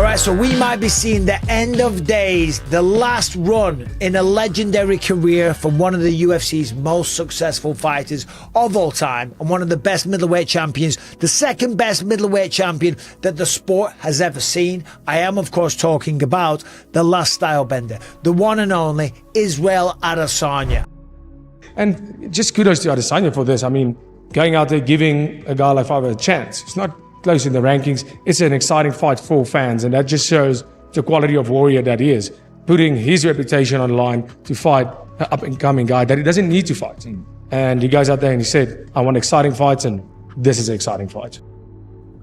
right, so we might be seeing the end of days, the last run in a legendary career from one of the UFC's most successful fighters of all time and one of the best middleweight champions, the second best middleweight champion that the sport has ever seen. I am, of course, talking about the last style bender, the one and only Israel Adesanya. And just kudos to Adesanya for this. I mean, going out there, giving a guy like Pyfer a chance. It's not close in the rankings. It's an exciting fight for fans, and that just shows the quality of warrior that he is, putting his reputation on the line to fight an up-and-coming guy that he doesn't need to fight. And he goes out there and he said, I want exciting fights, and this is an exciting fight.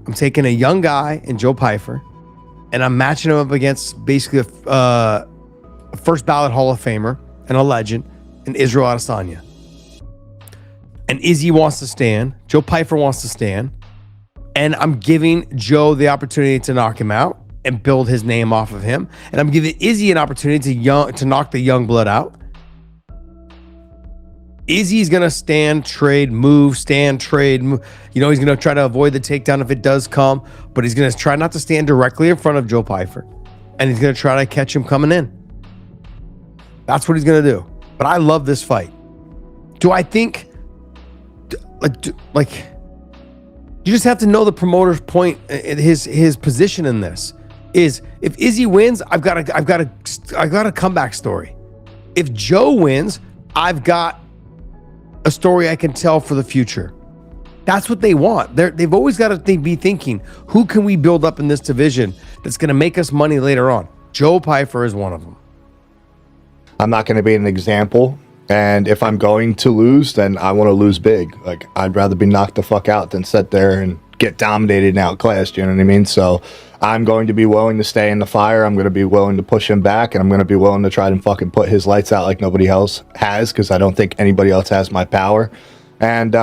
I'm taking a young guy in Joe Pyfer, and I'm matching him up against basically a first ballot Hall of Famer and a legend in Israel Adesanya. And Izzy wants to stand. Joe Pyfer wants to stand. And I'm giving Joe the opportunity to knock him out and build his name off of him. And I'm giving Izzy an opportunity to knock the young blood out. Izzy's going to stand, trade, move, stand, trade. Move. You know, he's going to try to avoid the takedown if it does come, but he's going to try not to stand directly in front of Joe Pyfer. And he's going to try to catch him coming in. That's what he's going to do. But I love this fight. Do I think, you just have to know the promoter's point, his position in this is if Izzy wins, I've got a comeback story. If Joe wins, I've got a story I can tell for the future. That's what they want. They've always got to be thinking, who can we build up in this division that's going to make us money later on? Joe Pyfer is one of them. I'm not going to be an example. And if I'm going to lose, then I want to lose big. Like, I'd rather be knocked the fuck out than sit there and get dominated and outclassed, you know what I mean? So I'm going to be willing to stay in the fire. I'm going to be willing to push him back, and I'm going to be willing to try to fucking put his lights out like nobody else has, because I don't think anybody else has my power. And,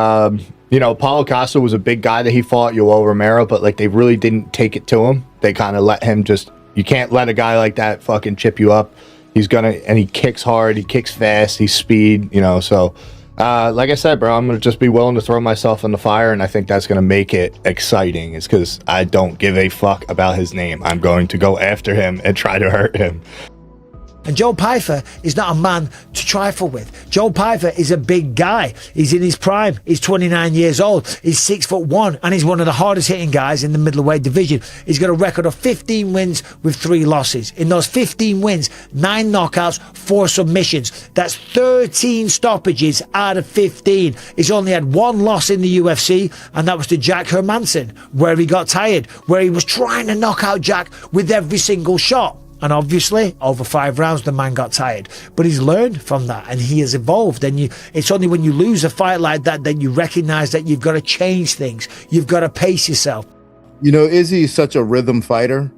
you know, Paulo Costa was a big guy that he fought, Yoel Romero, but, like, they really didn't take it to him. They kind of let him just, you can't let a guy like that fucking chip you up. He's gonna, and he kicks hard, he kicks fast, he's speed, you know. So, like I said, bro, I'm gonna just be willing to throw myself in the fire, and I think that's gonna make it exciting. Is because I don't give a fuck about his name. I'm going to go after him and try to hurt him. And Joe Pyfer is not a man to trifle with. Joe Pyfer is a big guy. He's in his prime. He's 29 years old. He's 6'1", and he's one of the hardest hitting guys in the middleweight division. He's got a record of 15 wins with 3 losses. In those 15 wins, 9 knockouts, 4 submissions. That's 13 stoppages out of 15. He's only had 1 loss in the UFC, and that was to Jack Hermanson, where he got tired, where he was trying to knock out Jack with every single shot. And obviously, over 5 rounds, the man got tired. But he's learned from that, and he has evolved. And it's only when you lose a fight like that that you recognize that you've got to change things. You've got to pace yourself. You know, Izzy is such a rhythm fighter.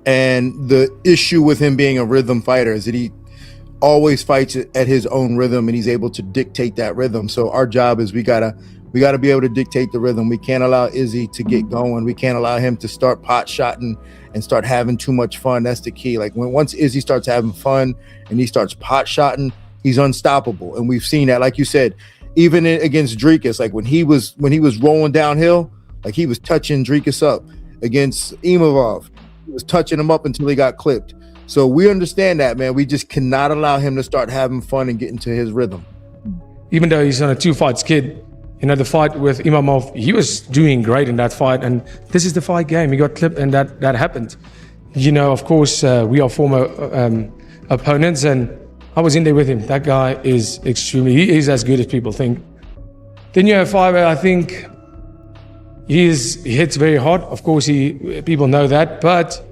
And the issue with him being a rhythm fighter is that he always fights at his own rhythm, and he's able to dictate that rhythm. So our job is we gotta be able to dictate the rhythm. We can't allow Izzy to get going. We can't allow him to start pot shotting and start having too much fun. That's the key. Like once Izzy starts having fun and he starts pot shotting, he's unstoppable. And we've seen that, like you said, even against Dricus, like when he was rolling downhill, like he was touching Dricus up. Against Imavov, he was touching him up until he got clipped. So we understand that, man. We just cannot allow him to start having fun and get into his rhythm. Even though he's on a 2-fight skid, you know, the fight with Imavov, he was doing great in that fight, and this is the fight game. He got clipped, and that happened. You know, of course, we are former opponents, and I was in there with him. That guy is he is as good as people think. Then you have Pyfer. I think he hits very hard. Of course, people know that, but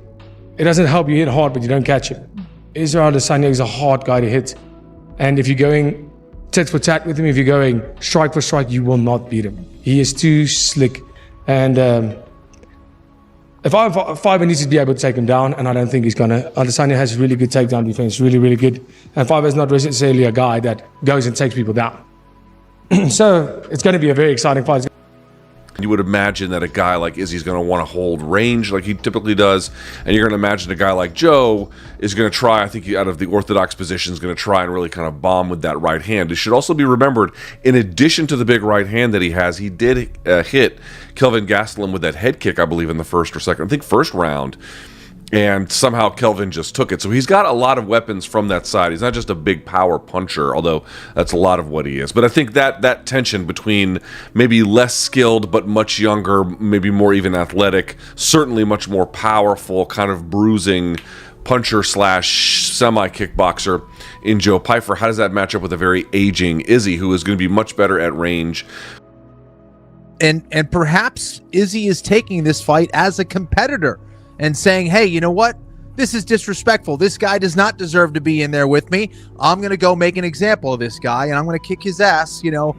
it doesn't help you hit hard, but you don't catch him. Israel Adesanya is a hard guy to hit, and if you're going tit for tat with him, if you're going strike for strike, you will not beat him. He is too slick. And if Pyfer needs to be able to take him down, and I don't think he's gonna. Adesanya has really good takedown defense, really, really good. And Pyfer is not necessarily a guy that goes and takes people down. So it's going to be a very exciting fight. You would imagine that a guy like Izzy's going to want to hold range like he typically does, and you're going to imagine a guy like Joe is going to try, I think out of the orthodox position, is going to try and really kind of bomb with that right hand. It should also be remembered, in addition to the big right hand that he has, he did hit Kelvin Gastelum with that head kick, I believe, in the first or second, I think first round. And somehow Kelvin just took it. So he's got a lot of weapons from that side. He's not just a big power puncher, although that's a lot of what he is. But I think that tension between maybe less skilled but much younger, maybe more even athletic, certainly much more powerful, kind of bruising puncher slash semi-kickboxer in Joe Pyfer, how does that match up with a very aging Izzy, who is going to be much better at range? And perhaps Izzy is taking this fight as a competitor and saying, hey, you know what? This is disrespectful. This guy does not deserve to be in there with me. I'm going to go make an example of this guy, and I'm going to kick his ass, or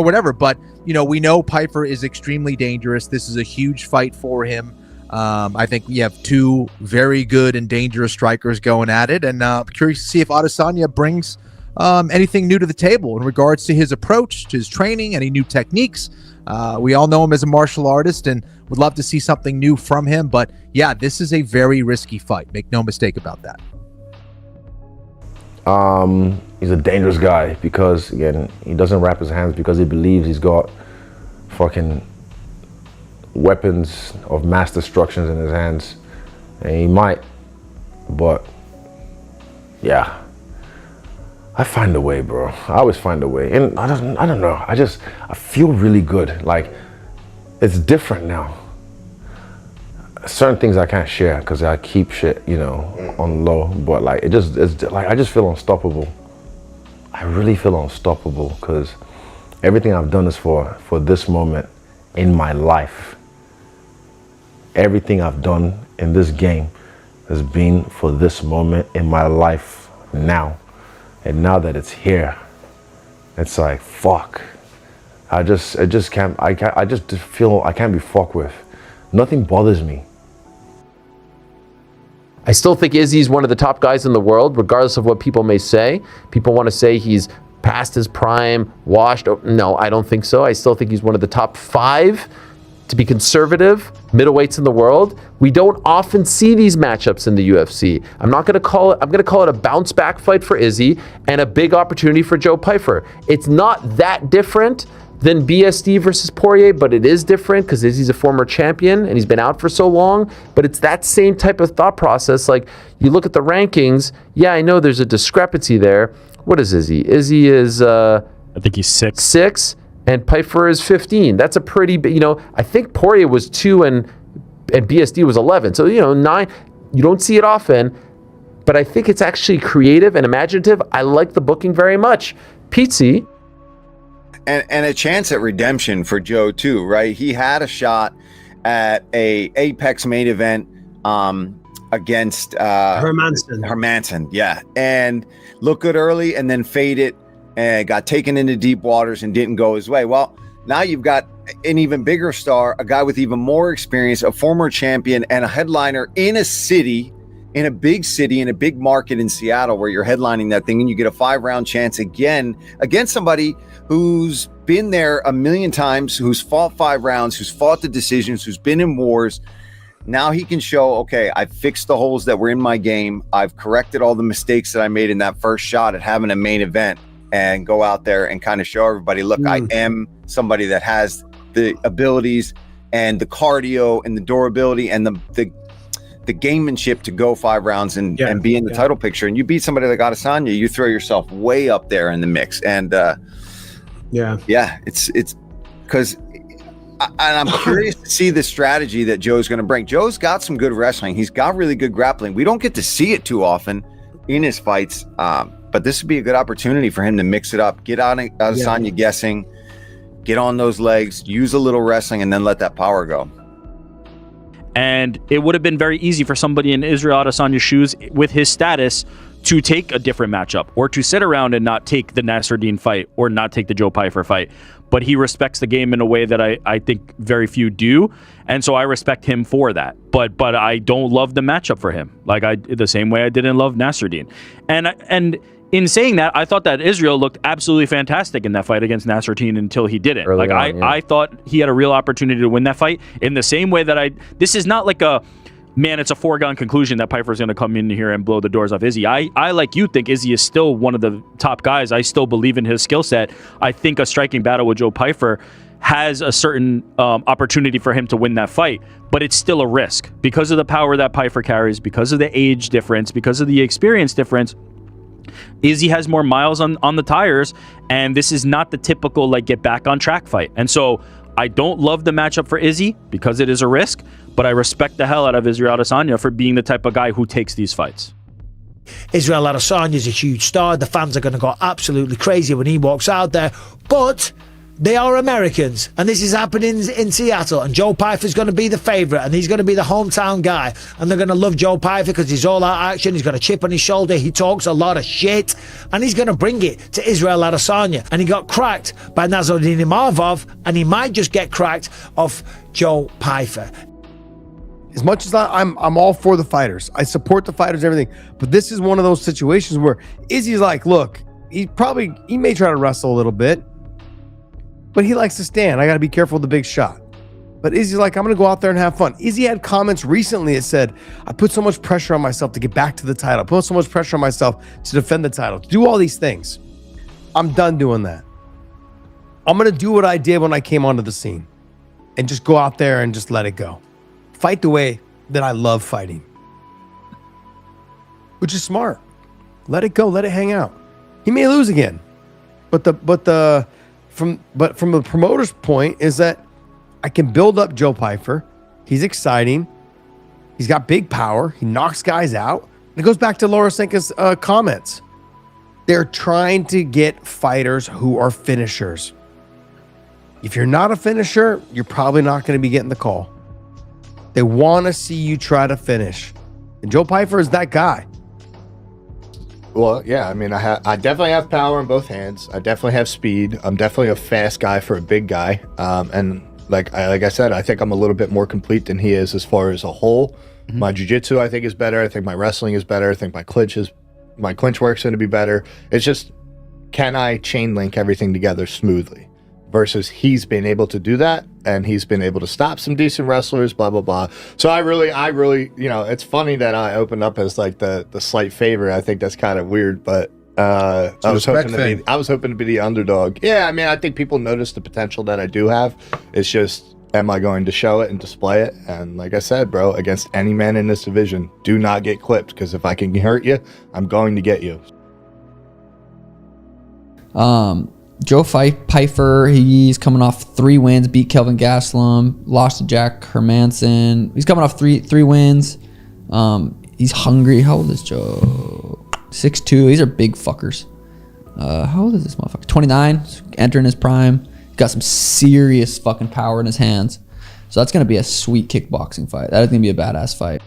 whatever. But, we know Pyfer is extremely dangerous. This is a huge fight for him. I think we have two very good and dangerous strikers going at it, and I'm curious to see if Adesanya brings anything new to the table in regards to his approach, to his training, any new techniques. We all know him as a martial artist and would love to see something new from him. But yeah, this is a very risky fight. Make no mistake about that. He's a dangerous guy because, again, he doesn't wrap his hands because he believes he's got fucking weapons of mass destruction in his hands. And he might, but yeah. I find a way, bro. I always find a way. And I don't know. I feel really good. Like, it's different now. Certain things I can't share because I keep shit, on low. But like, it's like, I just feel unstoppable. I really feel unstoppable because everything I've done is for this moment in my life. Everything I've done in this game has been for this moment in my life now. And now that it's here, it's like, fuck. I just feel I can't be fucked with. Nothing bothers me. I still think Izzy's one of the top guys in the world, regardless of what people may say. People want to say he's past his prime, washed. No, I don't think so. I still think he's one of the top 5, to be conservative, middleweights in the world. We don't often see these matchups in the UFC. I'm going to call it a bounce back fight for Izzy and a big opportunity for Joe Pyfer. It's not that different than BSD versus Poirier, but it is different because Izzy's a former champion and he's been out for so long. But it's that same type of thought process. Like, you look at the rankings, yeah, I know there's a discrepancy there. What is Izzy? Izzy is I think he's 6. 6. And Pyfer is 15. That's a pretty big, I think Poirier was 2 and BSD was 11. So, 9, you don't see it often, but I think it's actually creative and imaginative. I like the booking very much. Pizzi. And a chance at redemption for Joe too, right? He had a shot at a Apex main event against Hermanson, yeah. And looked good early and then faded and got taken into deep waters and didn't go his way. Well, now you've got an even bigger star, a guy with even more experience, a former champion and a headliner in a city, in a big city, in a big market in Seattle where you're headlining that thing, and you get a 5-round chance again against somebody who's been there a million times, who's fought 5 rounds, who's fought the decisions, who's been in wars. Now he can show, okay, I've fixed the holes that were in my game. I've corrected all the mistakes that I made in that first shot at having a main event, and go out there and kind of show everybody, look, I am somebody that has the abilities and the cardio and the durability and the gamemanship to go 5 rounds and be in the title picture. And you beat somebody like Adesanya, you throw yourself way up there in the mix. And it's because I'm curious to see the strategy that Joe's going to bring. Joe's got some good wrestling. He's got really good grappling. We don't get to see it too often in his fights. But this would be a good opportunity for him to mix it up, get on Adesanya guessing, get on those legs, use a little wrestling, and then let that power go. And it would have been very easy for somebody in Israel Adesanya's shoes with his status to take a different matchup or to sit around and not take the Nasruddin fight or not take the Joe Pyfer fight. But he respects the game in a way that I think very few do. And so I respect him for that. But I don't love the matchup for him. Like the same way I didn't love Nasruddin. And in saying that, I thought that Israel looked absolutely fantastic in that fight against Nasruddin until he didn't. I thought he had a real opportunity to win that fight in the same way that this is not like it's a foregone conclusion that Pyfer's going to come in here and blow the doors off Izzy. I like you, think Izzy is still one of the top guys. I still believe in his skill set. I think a striking battle with Joe Pyfer has a certain opportunity for him to win that fight, but it's still a risk because of the power that Pyfer carries, because of the age difference, because of the experience difference. Izzy has more miles on the tires, and this is not the typical like get back on track fight. And so I don't love the matchup for Izzy because it is a risk, but I respect the hell out of Israel Adesanya for being the type of guy who takes these fights. Israel Adesanya is a huge star. The fans are going to go absolutely crazy when he walks out there, but they are Americans, and this is happening in Seattle, and Joe Pyfer is going to be the favourite, and he's going to be the hometown guy, and they're going to love Joe Pyfer because he's all out action, he's got a chip on his shoulder, he talks a lot of shit, and he's going to bring it to Israel Adesanya. And he got cracked by Nasruddin Imavov, and he might just get cracked off Joe Pyfer. As much as I'm all for the fighters, I support the fighters, everything, but this is one of those situations where Izzy's like, look, he may try to wrestle a little bit, but he likes to stand. I got to be careful with the big shot. But Izzy's like, I'm going to go out there and have fun. Izzy had comments recently that said, I put so much pressure on myself to get back to the title. I put so much pressure on myself to defend the title, to do all these things. I'm done doing that. I'm going to do what I did when I came onto the scene and just go out there and just let it go. Fight the way that I love fighting, which is smart. Let it go. Let it hang out. He may lose again, but from the promoter's point is that I can build up Joe Pyfer. He's exciting. He's got big power. He knocks guys out. And it goes back to Laura Senka's comments. They're trying to get fighters who are finishers. If you're not a finisher, you're probably not going to be getting the call. They want to see you try to finish. And Joe Pyfer is that guy. Well, yeah, I mean, I definitely have power in both hands. I definitely have speed. I'm definitely a fast guy for a big guy. And like I said, I think I'm a little bit more complete than he is as far as a whole. Mm-hmm. My jiu-jitsu, I think, is better. I think my wrestling is better. I think my clinch work's going to be better. It's just, can I chain link everything together smoothly? Versus he's been able to do that, and he's been able to stop some decent wrestlers, blah, blah, blah. So I really, it's funny that I opened up as like the slight favorite. I think that's kind of weird, but I was hoping to be the underdog. Yeah, I mean, I think people notice the potential that I do have. It's just, am I going to show it and display it? And like I said, bro, against any man in this division, do not get clipped, because if I can hurt you, I'm going to get you. Joe Pyfer, he's coming off 3 wins, beat Kelvin Gastelum, lost to Jack Hermanson. He's coming off three wins. He's hungry. How old is Joe? 6'2". These are big fuckers. How old is this motherfucker? 29, entering his prime. Got some serious fucking power in his hands. So that's going to be a sweet kickboxing fight. That is going to be a badass fight.